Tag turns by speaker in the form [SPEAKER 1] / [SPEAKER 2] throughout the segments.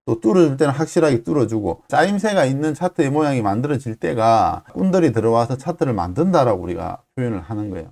[SPEAKER 1] 또 뚫어줄 때는 확실하게 뚫어주고, 짜임새가 있는 차트의 모양이 만들어질 때가 꾼들이 들어와서 차트를 만든다라고 우리가 표현을 하는 거예요.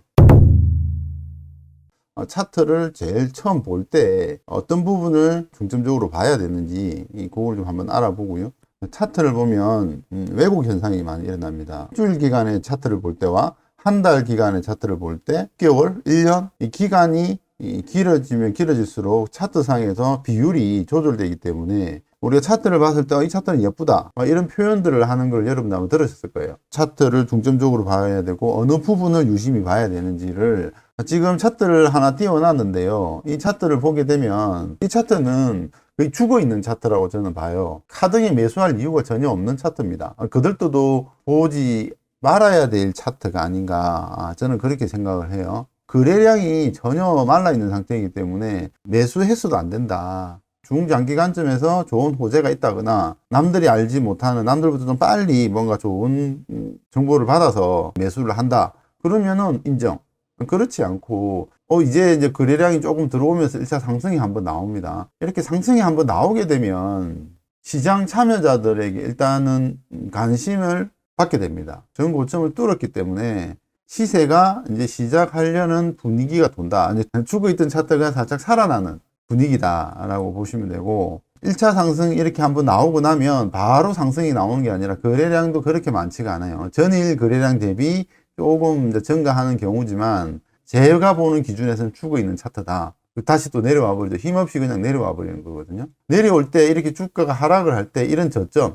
[SPEAKER 1] 차트를 제일 처음 볼 때 어떤 부분을 중점적으로 봐야 되는지 그걸 좀 한번 알아보고요. 차트를 보면 왜곡 현상이 많이 일어납니다. 일주일 기간의 차트를 볼 때와 한 달 기간의 차트를 볼 때 6개월, 1년 이 기간이 길어지면 길어질수록 차트상에서 비율이 조절되기 때문에 우리가 차트를 봤을 때 이 차트는 예쁘다 이런 표현들을 하는 걸 여러분들 한번 들으셨을 거예요. 차트를 중점적으로 봐야 되고 어느 부분을 유심히 봐야 되는지를 지금 차트를 하나 띄워놨는데요. 이 차트를 보게 되면 이 차트는 거의 죽어 있는 차트라고 저는 봐요. 하등에 매수할 이유가 전혀 없는 차트입니다. 그들도 보지 말아야 될 차트가 아닌가 저는 그렇게 생각을 해요. 거래량이 전혀 말라있는 상태이기 때문에 매수했어도 안 된다. 중장기 관점에서 좋은 호재가 있다거나 남들이 알지 못하는 남들보다 좀 빨리 뭔가 좋은 정보를 받아서 매수를 한다. 그러면은 인정. 그렇지 않고 이제 거래량이 조금 들어오면서 1차 상승이 한번 나옵니다. 이렇게 상승이 한번 나오게 되면 시장 참여자들에게 일단은 관심을 받게 됩니다. 전고점을 뚫었기 때문에 시세가 이제 시작하려는 분위기가 돈다. 이제 죽어있던 차트가 살짝 살아나는 분위기다라고 보시면 되고, 1차 상승 이렇게 한번 나오고 나면 바로 상승이 나오는 게 아니라 거래량도 그렇게 많지가 않아요. 전일 거래량 대비 조금 이제 증가하는 경우지만 제가 보는 기준에서는 죽어 있는 차트다. 다시 또 내려와 버리죠. 힘없이 그냥 내려와 버리는 거거든요. 내려올 때 이렇게 주가가 하락을 할 때 이런 저점을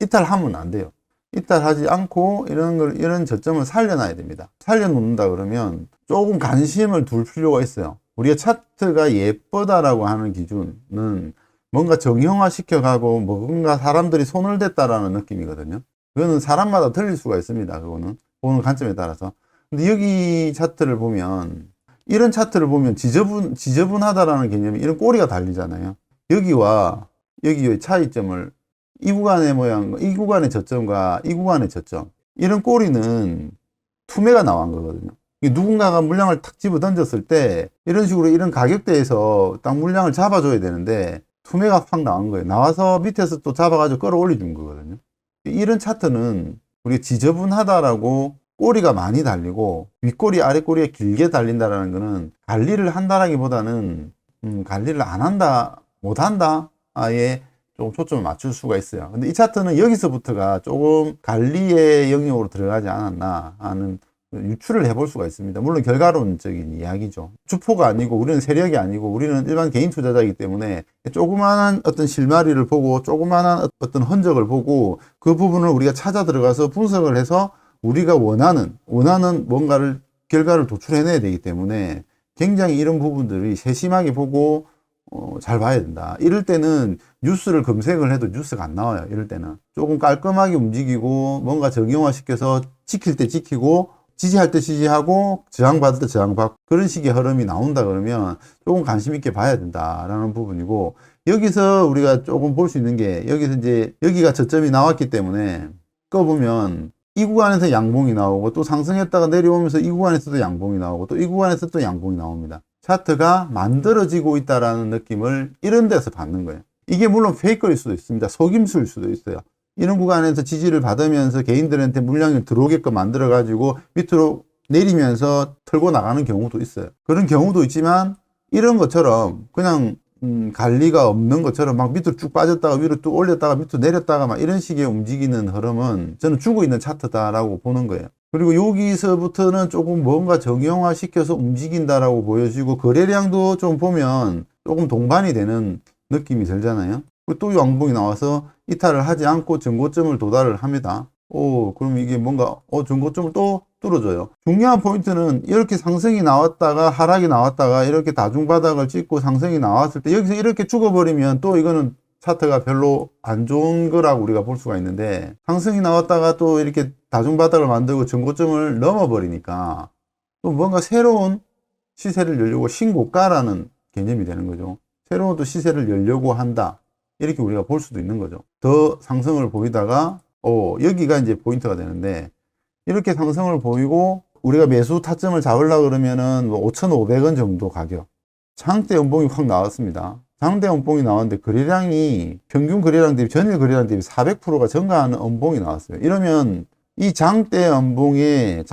[SPEAKER 1] 이탈하면 안 돼요. 이탈하지 않고 이런 저점을 살려놔야 됩니다. 살려놓는다 그러면 조금 관심을 둘 필요가 있어요. 우리가 차트가 예쁘다라고 하는 기준은 뭔가 정형화 시켜가고 뭔가 사람들이 손을 댔다라는 느낌이거든요. 그거는 사람마다 틀릴 수가 있습니다. 그거는 보는 관점에 따라서. 근데 여기 차트를 보면 이런 차트를 보면 지저분하다라는 개념이 이런 꼬리가 달리잖아요. 여기와 여기의 차이점을 이 구간의 모양, 이 구간의 저점과 이 구간의 저점 이런 꼬리는 투매가 나온 거거든요. 누군가가 물량을 탁 집어 던졌을 때 이런 식으로 이런 가격대에서 딱 물량을 잡아줘야 되는데 투매가 확 나온 거예요. 나와서 밑에서 또 잡아가지고 끌어올려 준 거거든요. 이런 차트는 우리가 지저분하다라고 꼬리가 많이 달리고 윗꼬리 아랫꼬리에 길게 달린다라는 거는 관리를 한다라기보다는 관리를 안 한다 못한다 아예 좀 초점을 맞출 수가 있어요. 근데 이 차트는 여기서부터가 조금 관리의 영역으로 들어가지 않았나 하는 유추를 해볼 수가 있습니다. 물론 결과론적인 이야기죠. 주포가 아니고 우리는 세력이 아니고 우리는 일반 개인 투자자이기 때문에 조그마한 어떤 실마리를 보고 조그마한 어떤 흔적을 보고 그 부분을 우리가 찾아 들어가서 분석을 해서 우리가 원하는 뭔가를 결과를 도출해내야 되기 때문에 굉장히 이런 부분들이 세심하게 보고 잘 봐야 된다. 이럴 때는 뉴스를 검색을 해도 뉴스가 안 나와요. 이럴 때는 조금 깔끔하게 움직이고 뭔가 정형화 시켜서 지킬 때 지키고 지지할 때 지지하고 저항받을 때 저항받고 그런 식의 흐름이 나온다 그러면 조금 관심 있게 봐야 된다라는 부분이고, 여기서 우리가 조금 볼 수 있는 게 여기서 이제 여기가 저점이 나왔기 때문에 꺼보면 이 구간에서 양봉이 나오고 또 상승했다가 내려오면서 이 구간에서도 양봉이 나오고 또 이 구간에서 또 양봉이 나옵니다. 차트가 만들어지고 있다라는 느낌을 이런 데서 받는 거예요. 이게 물론 페이크일 수도 있습니다. 속임수일 수도 있어요. 이런 구간에서 지지를 받으면서 개인들한테 물량이 들어오게끔 만들어 가지고 밑으로 내리면서 털고 나가는 경우도 있어요. 그런 경우도 있지만 이런 것처럼 그냥 관리가 없는 것처럼 막 밑으로 쭉 빠졌다가 위로 쭉 올렸다가 밑으로 내렸다가 막 이런 식의 움직이는 흐름은 저는 죽어 있는 차트다라고 보는 거예요. 그리고 여기서부터는 조금 뭔가 정형화 시켜서 움직인다라고 보여지고 거래량도 좀 보면 조금 동반이 되는 느낌이 들잖아요. 또 양봉이 나와서 이탈을 하지 않고 전고점을 도달을 합니다. 그럼 이게 뭔가 전고점을 또 뚫어줘요. 중요한 포인트는 이렇게 상승이 나왔다가 하락이 나왔다가 이렇게 다중바닥을 찍고 상승이 나왔을 때 여기서 이렇게 죽어버리면 또 이거는 차트가 별로 안 좋은 거라고 우리가 볼 수가 있는데, 상승이 나왔다가 또 이렇게 다중바닥을 만들고 전고점을 넘어버리니까 또 뭔가 새로운 시세를 열려고 신고가라는 개념이 되는 거죠. 새로운 또 시세를 열려고 한다. 이렇게 우리가 볼 수도 있는 거죠. 더 상승을 보이다가 여기가 이제 포인트가 되는데, 이렇게 상승을 보이고 우리가 매수 타점을 잡으려고 그러면은 5,500원 정도 가격. 장대 연봉이 확 나왔습니다. 장대 음봉이 나왔는데 거래량이 평균 거래량 대비 전일 거래량 대비 400%가 증가하는 음봉이 나왔어요. 이러면 이 장대 음봉의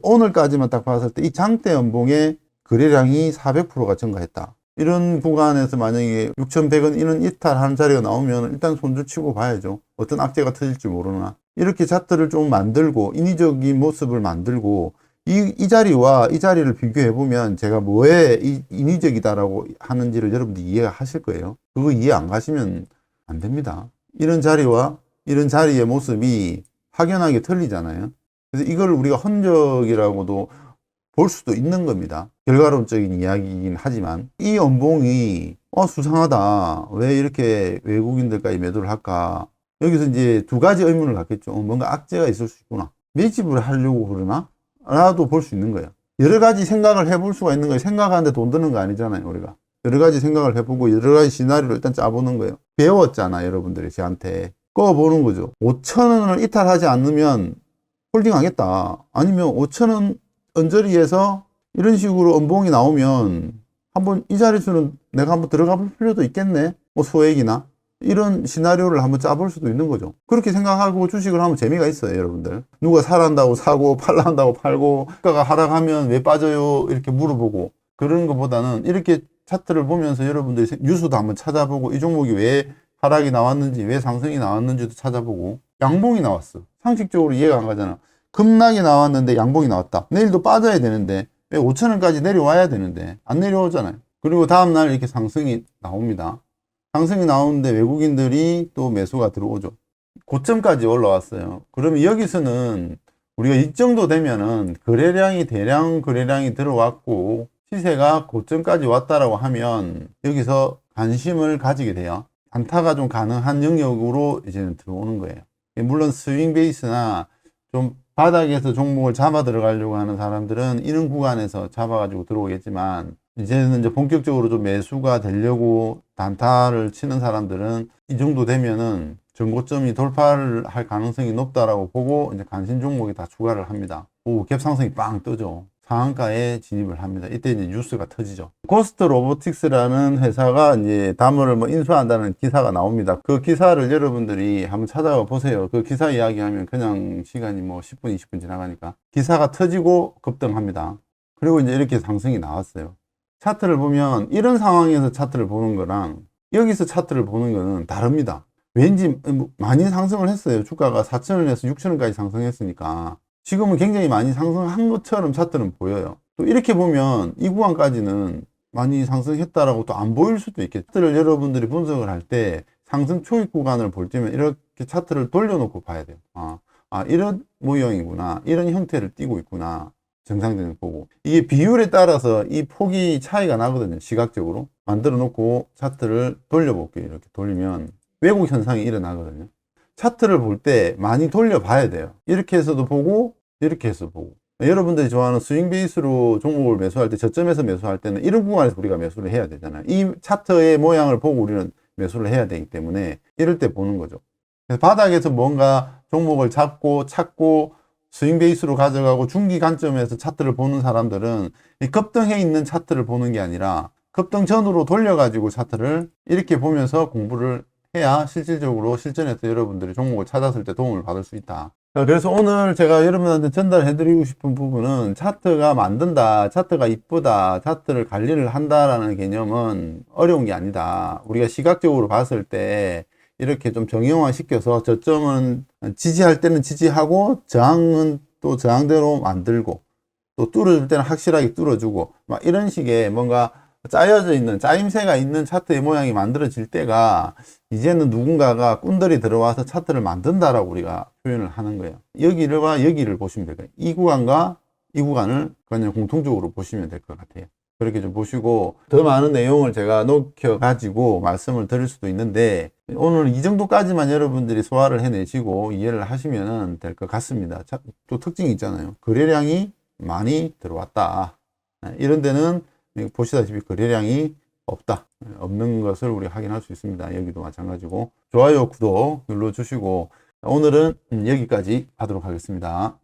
[SPEAKER 1] 오늘까지만 딱 봤을 때 이 장대 음봉의 거래량이 400%가 증가했다. 이런 구간에서 만약에 6,100원 이런 이탈하는 자리가 나오면 일단 손절 치고 봐야죠. 어떤 악재가 터질지 모르나. 이렇게 차트를 좀 만들고 인위적인 모습을 만들고 이 자리와 이 자리를 비교해 보면 제가 뭐에 인위적이다라고 하는지를 여러분들이 이해가 하실 거예요. 그거 이해 안 가시면 안 됩니다. 이런 자리와 이런 자리의 모습이 확연하게 틀리잖아요. 그래서 이걸 우리가 흔적이라고도 볼 수도 있는 겁니다. 결과론적인 이야기이긴 하지만 이 연봉이 수상하다. 왜 이렇게 외국인들까지 매도를 할까? 여기서 이제 두 가지 의문을 갖겠죠. 뭔가 악재가 있을 수 있구나. 매집을 하려고 그러나? 라도 볼 수 있는 거예요. 여러 가지 생각을 해볼 수가 있는 거예요. 생각하는데 돈 드는 거 아니잖아요, 우리가. 여러 가지 생각을 해보고 여러 가지 시나리오를 일단 짜보는 거예요. 배웠잖아, 여러분들이 저한테. 꺼보는 거죠. 5,000원을 이탈하지 않으면 홀딩 하겠다. 아니면 5,000원 언저리에서 이런 식으로 음봉이 나오면 한번 이 자릿수는 내가 한번 들어가 볼 필요도 있겠네. 뭐 소액이나. 이런 시나리오를 한번 짜볼 수도 있는 거죠. 그렇게 생각하고 주식을 하면 재미가 있어요, 여러분들. 누가 사란다고 사고, 팔란다고 팔고, 주가가 하락하면 왜 빠져요? 이렇게 물어보고. 그런 것보다는 이렇게 차트를 보면서 여러분들이 뉴스도 한번 찾아보고, 이 종목이 왜 하락이 나왔는지, 왜 상승이 나왔는지도 찾아보고, 양봉이 나왔어. 상식적으로 이해가 안 가잖아. 급락이 나왔는데 양봉이 나왔다. 내일도 빠져야 되는데, 왜 5,000원까지 내려와야 되는데, 안 내려오잖아요. 그리고 다음날 이렇게 상승이 나옵니다. 상승이 나오는데 외국인들이 또 매수가 들어오죠. 고점까지 올라왔어요. 그러면 여기서는 우리가 이 정도 되면은 대량 거래량이 들어왔고 시세가 고점까지 왔다라고 하면 여기서 관심을 가지게 돼요. 단타가 좀 가능한 영역으로 이제는 들어오는 거예요. 물론 스윙 베이스나 좀 바닥에서 종목을 잡아 들어가려고 하는 사람들은 이런 구간에서 잡아가지고 들어오겠지만 이제는 이제 본격적으로 좀 매수가 되려고 단타를 치는 사람들은 이 정도 되면은 전고점이 돌파를 할 가능성이 높다라고 보고 이제 관심 종목에 다 추가를 합니다. 갭 상승이 빵 뜨죠. 상한가에 진입을 합니다. 이때 이제 뉴스가 터지죠. 고스트 로보틱스라는 회사가 이제 다음을 인수한다는 기사가 나옵니다. 그 기사를 여러분들이 한번 찾아가 보세요. 그 기사 이야기하면 그냥 시간이 10분, 20분 지나가니까. 기사가 터지고 급등합니다. 그리고 이제 이렇게 상승이 나왔어요. 차트를 보면 이런 상황에서 차트를 보는 거랑 여기서 차트를 보는 거는 다릅니다. 왠지 많이 상승을 했어요. 주가가 4,000원에서 6,000원까지 상승했으니까 지금은 굉장히 많이 상승한 것처럼 차트는 보여요. 또 이렇게 보면 이 구간까지는 많이 상승했다라고 또 안 보일 수도 있겠죠. 차트를 여러분들이 분석을 할 때 상승 초입 구간을 볼 때면 이렇게 차트를 돌려놓고 봐야 돼요. 이런 모형이구나. 이런 형태를 띠고 있구나. 정상적으로 보고. 이게 비율에 따라서 이 폭이 차이가 나거든요. 시각적으로. 만들어 놓고 차트를 돌려볼게요. 이렇게 돌리면 왜곡 현상이 일어나거든요. 차트를 볼 때 많이 돌려봐야 돼요. 이렇게 해서도 보고 이렇게 해서 보고. 여러분들이 좋아하는 스윙 베이스로 종목을 매수할 때 저점에서 매수할 때는 이런 구간에서 우리가 매수를 해야 되잖아요. 이 차트의 모양을 보고 우리는 매수를 해야 되기 때문에 이럴 때 보는 거죠. 그래서 바닥에서 뭔가 종목을 잡고 찾고 스윙 베이스로 가져가고 중기 관점에서 차트를 보는 사람들은 이 급등해 있는 차트를 보는 게 아니라 급등 전으로 돌려가지고 차트를 이렇게 보면서 공부를 해야 실질적으로 실전에서 여러분들이 종목을 찾았을 때 도움을 받을 수 있다. 그래서 오늘 제가 여러분한테 전달해 드리고 싶은 부분은 차트가 만든다, 차트가 이쁘다, 차트를 관리를 한다라는 개념은 어려운 게 아니다. 우리가 시각적으로 봤을 때 이렇게 좀 정형화 시켜서 저점은 지지할 때는 지지하고 저항은 또 저항대로 만들고 또 뚫어줄 때는 확실하게 뚫어주고 막 이런 식의 뭔가 짜여져 있는 짜임새가 있는 차트의 모양이 만들어질 때가 이제는 누군가가 꾼들이 들어와서 차트를 만든다라고 우리가 표현을 하는 거예요. 여기와 여기를 보시면 될 거예요. 이 구간과 이 구간을 그냥 공통적으로 보시면 될 것 같아요. 그렇게 좀 보시고 더 많은 내용을 제가 녹여 가지고 말씀을 드릴 수도 있는데 오늘 이 정도까지만 여러분들이 소화를 해내시고 이해를 하시면 될 것 같습니다. 또 특징이 있잖아요. 거래량이 많이 들어왔다. 이런 데는 보시다시피 거래량이 없다. 없는 것을 우리 확인할 수 있습니다. 여기도 마찬가지고 좋아요, 구독 눌러주시고 오늘은 여기까지 하도록 하겠습니다.